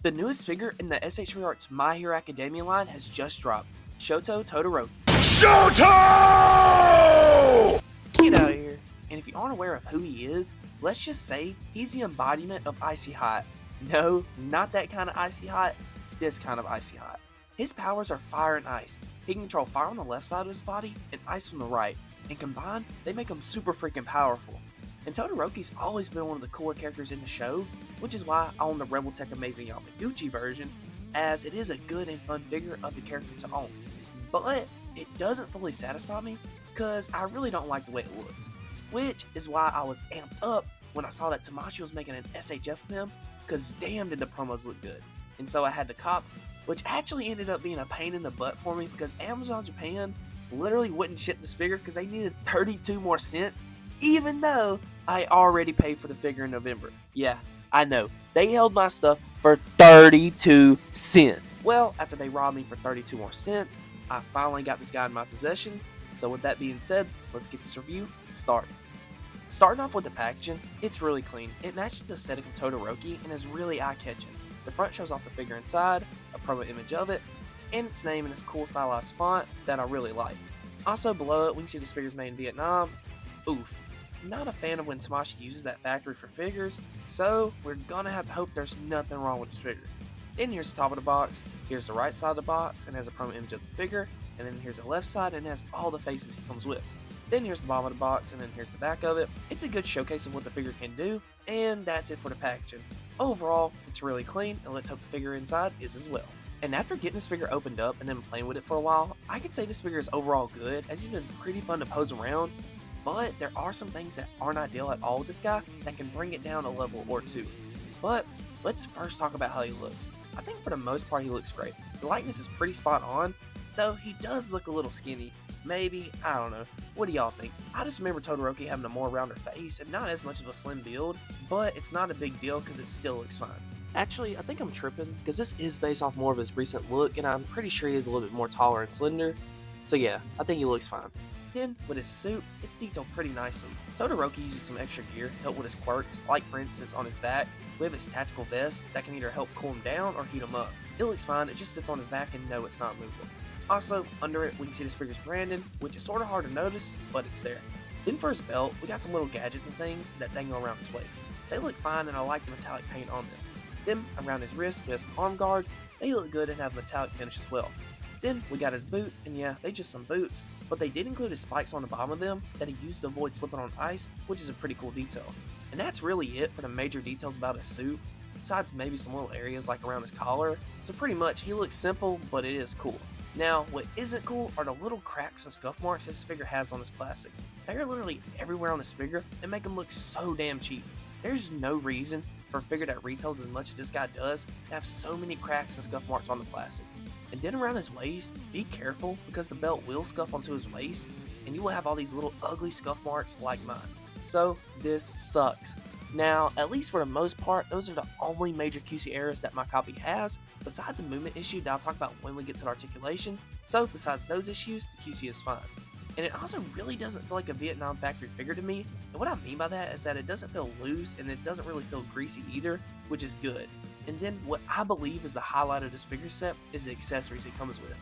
The newest figure in the SH Figuarts My Hero Academia line has just dropped, Shoto Todoroki. Shoto! Get out of here. And if you aren't aware of who he is, let's just say he's the embodiment of Icy Hot. No, not that kind of Icy Hot, this kind of Icy Hot. His powers are fire and ice. He can control fire on the left side of his body and ice on the right, and combined, they make him super freaking powerful. And Todoroki's always been one of the cooler characters in the show, which is why I own the Rebel Tech Amazing Yamaguchi version, as it is a good and fun figure of the character to own. But it doesn't fully satisfy me, because I really don't like the way it looks. Which is why I was amped up when I saw that Tamashii was making an SHF of him, because damn did the promos look good. And so I had to cop, which actually ended up being a pain in the butt for me, because Amazon Japan literally wouldn't ship this figure because they needed 32 more cents, even though I already paid for the figure in November. Yeah, I know. They held my stuff for 32 cents. Well, after they robbed me for 32 more cents, I finally got this guy in my possession. So with that being said, let's get this review started. Starting off with the packaging, it's really clean. It matches the aesthetic of Todoroki and is really eye-catching. The front shows off the figure inside, a promo image of it, and its name in this cool stylized font that I really like. Also below it, we can see this figure's made in Vietnam. Oof. Not a fan of when Tamashii uses that factory for figures, so we're gonna have to hope there's nothing wrong with this figure. Then here's the top of the box, here's the right side of the box, and has a promo image of the figure, and then here's the left side, and it has all the faces he comes with. Then here's the bottom of the box, and then here's the back of it. It's a good showcase of what the figure can do, and that's it for the packaging. Overall, it's really clean, and let's hope the figure inside is as well. And after getting this figure opened up and then playing with it for a while, I could say this figure is overall good, as he's been pretty fun to pose around, but there are some things that aren't ideal at all with this guy that can bring it down a level or two. But let's first talk about how he looks. I think for the most part he looks great. The likeness is pretty spot on, though he does look a little skinny. Maybe, I don't know. What do y'all think? I just remember Todoroki having a more rounder face and not as much of a slim build, but it's not a big deal because it still looks fine. Actually, I think I'm tripping because this is based off more of his recent look, and I'm pretty sure he is a little bit more taller and slender. So yeah, I think he looks fine. Then, with his suit, it's detailed pretty nicely. Todoroki uses some extra gear to help with his quirks, like for instance on his back, we have his tactical vest that can either help cool him down or heat him up. It looks fine, it just sits on his back and no, it's not movable. Also, under it, we can see this figure's branding, which is sort of hard to notice, but it's there. Then for his belt, we got some little gadgets and things that dangle around his waist. They look fine and I like the metallic paint on them. Then, around his wrist, we have some arm guards. They look good and have a metallic finish as well. Then, we got his boots, and yeah, they just some boots, but they did include his spikes on the bottom of them that he used to avoid slipping on ice, which is a pretty cool detail. And that's really it for the major details about his suit, besides maybe some little areas like around his collar. So pretty much, he looks simple, but it is cool. Now, what isn't cool are the little cracks and scuff marks this figure has on his plastic. They are literally everywhere on this figure and make him look so damn cheap. There's no reason for a figure that retails as much as this guy does to have so many cracks and scuff marks on the plastic. And then around his waist, be careful because the belt will scuff onto his waist and you will have all these little ugly scuff marks like mine. So this sucks. Now, at least for the most part, those are the only major QC errors that my copy has, besides a movement issue that I'll talk about when we get to the articulation. So besides those issues, the QC is fine. And it also really doesn't feel like a Vietnam factory figure to me, and what I mean by that is that it doesn't feel loose and it doesn't really feel greasy either, which is good. And then what I believe is the highlight of this figure set is the accessories it comes with.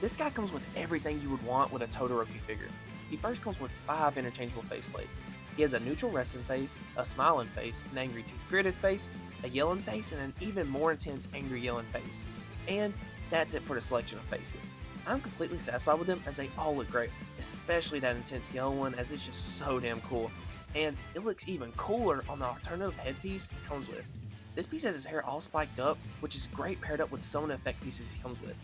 This guy comes with everything you would want with a Todoroki figure. He first comes with 5 interchangeable faceplates. He has a neutral resting face, a smiling face, an angry teeth gritted face, a yelling face, and an even more intense angry yelling face. And that's it for the selection of faces. I'm completely satisfied with them as they all look great, especially that intense yellow one as it's just so damn cool. And it looks even cooler on the alternative headpiece it comes with. This piece has his hair all spiked up, which is great paired up with some of the effect pieces he comes with.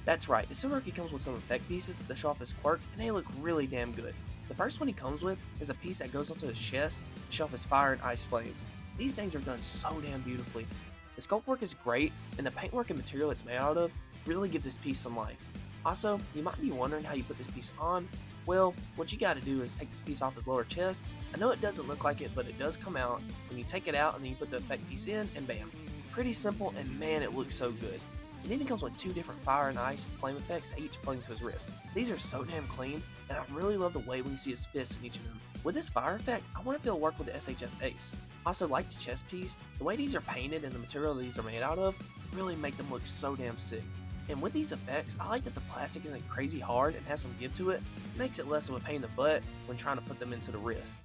That's right, this Todoroki comes with some effect pieces that show off his quirk, and they look really damn good. The first one he comes with is a piece that goes onto his chest to show off his fire and ice flames. These things are done so damn beautifully. The sculpt work is great, and the paintwork and material it's made out of really give this piece some life. Also, you might be wondering how you put this piece on. Well, what you gotta do is take this piece off his lower chest. I know it doesn't look like it, but it does come out, and you take it out and then you put the effect piece in, and bam. Pretty simple, and man, it looks so good. And then it comes with 2 different fire and ice flame effects that each plug into his wrist. These are so damn clean, and I really love the way when you see his fists in each of them. With this fire effect, I want to feel work with the SHF ace. Also, like the chest piece, the way these are painted and the material these are made out of, really make them look so damn sick. And with these effects, I like that the plastic isn't crazy hard and has some give to it. It makes it less of a pain in the butt when trying to put them into the wrist.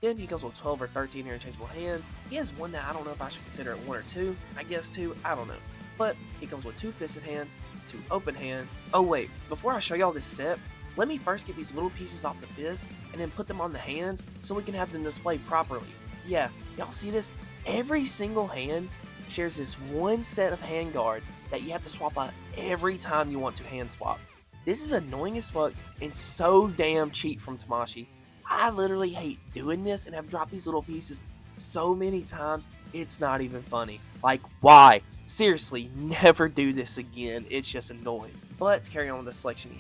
Then he comes with 12 or 13 interchangeable hands. He has one that I don't know if I should consider it 1 or 2. I guess 2, I don't know. But he comes with 2 fisted hands, 2 open hands. Oh wait, before I show y'all this set, let me first get these little pieces off the fist and then put them on the hands so we can have them displayed properly. Yeah, y'all see this? Every single hand shares this one set of hand guards that you have to swap out every time you want to hand swap. This is annoying as fuck and so damn cheap from Tamashii. I literally hate doing this and have dropped these little pieces so many times, it's not even funny. Like, why? Seriously, never do this again. It's just annoying. But to carry on with the selection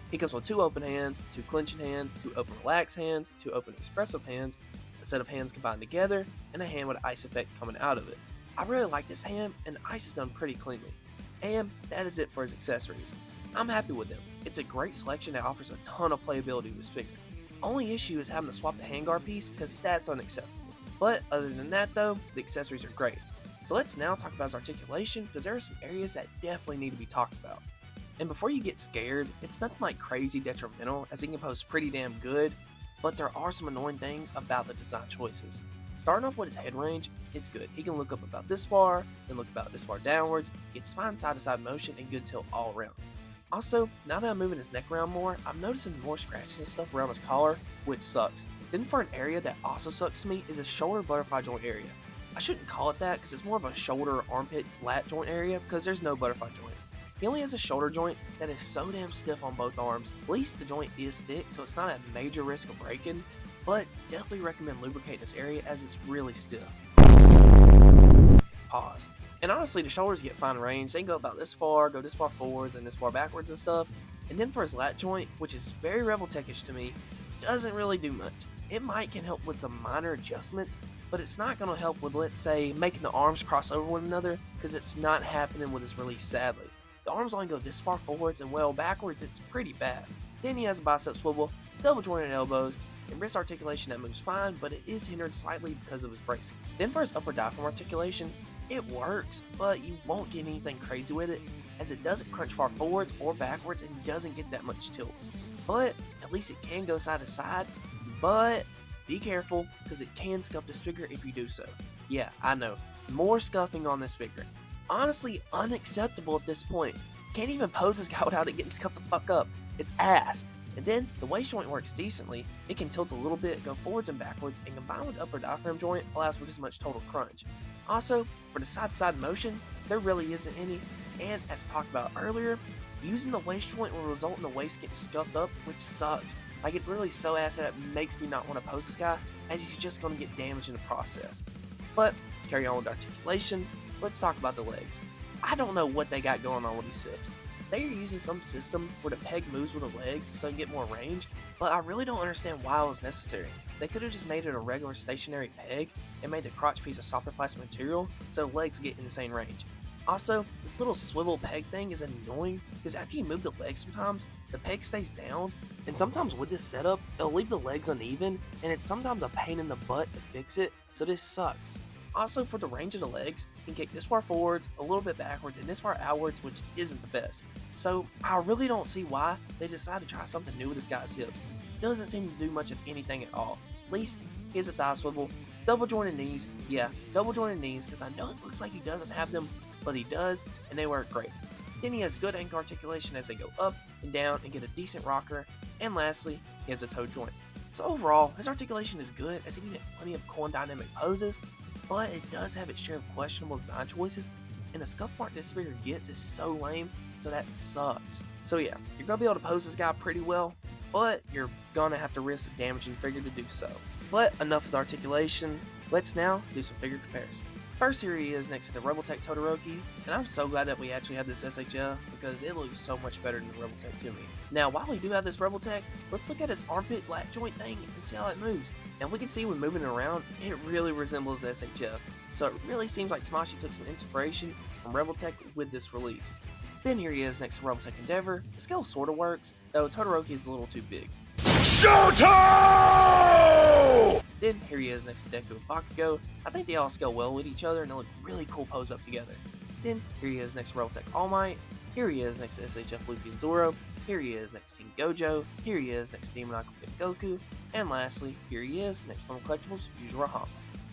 he comes with 2 open hands, 2 clinching hands, 2 open relax hands, 2 open expressive hands, a set of hands combined together, and a hand with an ice effect coming out of it. I really like this hand, and the ice is done pretty cleanly. And that is it for his accessories. I'm happy with them. It's a great selection that offers a ton of playability with this figure. Only issue is having to swap the handguard piece because that's unacceptable. But other than that though, the accessories are great. So let's now talk about his articulation because there are some areas that definitely need to be talked about. And before you get scared, it's nothing like crazy detrimental as he can pose pretty damn good, but there are some annoying things about the design choices. Starting off with his head range, it's good. He can look up about this far, then look about this far downwards, gets fine side to side motion and good tilt all around. Also, now that I'm moving his neck around more, I'm noticing more scratches and stuff around his collar, which sucks. Then for an area that also sucks to me is his shoulder butterfly joint area. I shouldn't call it that because it's more of a shoulder armpit lat joint area because there's no butterfly joint. He only has a shoulder joint that is so damn stiff on both arms. At least the joint is thick so it's not a major risk of breaking, but definitely recommend lubricating this area as it's really stiff. Pause. And honestly, the shoulders get fine range. They can go about this far, go this far forwards, and this far backwards and stuff. And then for his lat joint, which is very Reveltech-ish to me, doesn't really do much. It might can help with some minor adjustments, but it's not going to help with, let's say, making the arms cross over one another, because it's not happening with his release, sadly. The arms only go this far forwards, and well, backwards, it's pretty bad. Then he has a bicep swivel, double jointed elbows, and wrist articulation that moves fine, but it is hindered slightly because of his bracing. Then for his upper diaphragm articulation, it works, but you won't get anything crazy with it, as it doesn't crunch far forwards or backwards and doesn't get that much tilt. But at least it can go side to side, but be careful because it can scuff this figure if you do so. Yeah, I know, more scuffing on this figure. Honestly, unacceptable at this point. Can't even pose this guy without it getting scuffed the fuck up. It's ass. And then the waist joint works decently. It can tilt a little bit, go forwards and backwards, and combined with the upper diaphragm joint allows for this much total crunch. Also, for the side-to-side motion, there really isn't any, and as talked about earlier, using the waist joint will result in the waist getting scuffed up, which sucks. Like, it's literally so ass that it makes me not want to pose this guy, as he's just going to get damaged in the process. But, to carry on with articulation, let's talk about the legs. I don't know what they got going on with these hips. They are using some system where the peg moves with the legs so you get more range, but I really don't understand why it was necessary. They could have just made it a regular stationary peg and made the crotch piece of softer plastic material so the legs get insane range. Also, this little swivel peg thing is annoying because after you move the legs sometimes, the peg stays down, and sometimes with this setup, it'll leave the legs uneven, and it's sometimes a pain in the butt to fix it, so this sucks. Also, for the range of the legs, you can kick this far forwards, a little bit backwards, and this far outwards, which isn't the best. So, I really don't see why they decided to try something new with this guy's hips. Doesn't seem to do much of anything at all. At least, he has a thigh swivel, double jointed knees, yeah, double jointed knees, because I know it looks like he doesn't have them, but he does, and they work great. Then he has good ankle articulation as they go up and down and get a decent rocker, and lastly, he has a toe joint. So overall, his articulation is good as he can get plenty of cool and dynamic poses, but it does have its share of questionable design choices, and the scuff mark this figure gets is so lame, so that sucks. So yeah, you're going to be able to pose this guy pretty well, but you're going to have to risk damaging the figure to do so. But enough with articulation, let's now do some figure comparison. First, here he is next to the Reveltech Todoroki, and I'm so glad that we actually have this SHF because it looks so much better than the Reveltech to me. Now, while we do have this Reveltech, let's look at his armpit lat joint thing and see how it moves. Now, we can see when moving it around, it really resembles the SHF, so it really seems like Tamashii took some inspiration from Reveltech with this release. Then here he is next to Reveltech Endeavor. The scale sorta works, though Todoroki is a little too big. Shoto! Then here he is next to Deku and Bakugo. I think they all scale well with each other and they look really cool posed up together. Then here he is next to Robotech All Might. Here he is next to SHF Luffy and Zoro. Here he is next to Team Gojo. Here he is next to Demoniacal Kid Goku. And lastly, here he is next to Collectibles Yuzuru.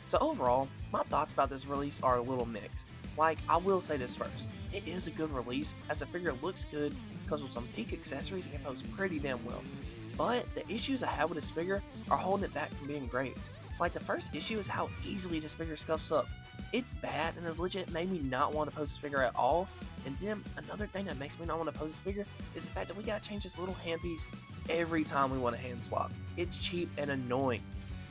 So overall, my thoughts about this release are a little mixed. Like, I will say this first, it is a good release, as the figure looks good, comes with some peak accessories and poses pretty damn well. But the issues I have with this figure are holding it back from being great. Like, the first issue is how easily this figure scuffs up. It's bad and has legit made me not want to pose this figure at all. And then another thing that makes me not want to pose this figure is the fact that we gotta change this little handpiece every time we want to hand swap. It's cheap and annoying.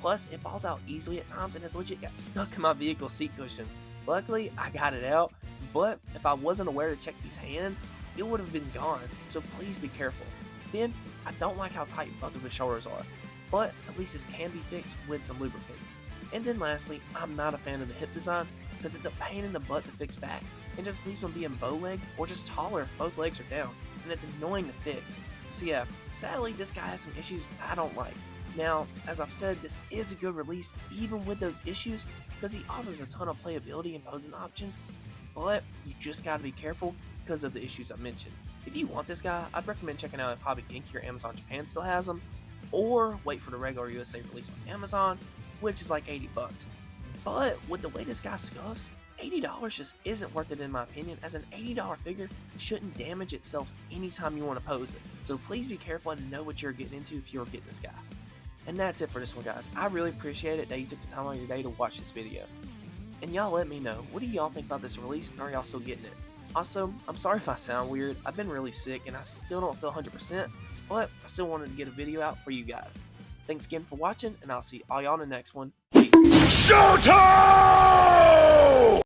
Plus, it falls out easily at times and has legit got stuck in my vehicle seat cushion. Luckily, I got it out, but if I wasn't aware to check these hands, it would have been gone, so please be careful. Then, I don't like how tight both of his shoulders are, but at least this can be fixed with some lubricants. And then lastly, I'm not a fan of the hip design, because it's a pain in the butt to fix back, and just leaves him being bow-legged or just taller if both legs are down, and it's annoying to fix. So yeah, sadly this guy has some issues I don't like. Now, as I've said, this is a good release even with those issues, because he offers a ton of playability and posing options, but you just gotta be careful because of the issues I mentioned. If you want this guy, I'd recommend checking out if Hobby Inc. or Amazon Japan still has them, or wait for the regular USA release on Amazon, which is like 80 bucks. But with the way this guy scuffs, $80 just isn't worth it in my opinion, as an $80 figure shouldn't damage itself anytime you want to pose it. So please be careful and know what you're getting into if you're getting this guy. And that's it for this one, guys. I really appreciate it that you took the time out of your day to watch this video. And y'all let me know, what do y'all think about this release, and are y'all still getting it? Also, I'm sorry if I sound weird, I've been really sick and I still don't feel 100%, but I still wanted to get a video out for you guys. Thanks again for watching, and I'll see all y'all in the next one. Peace. Shoto!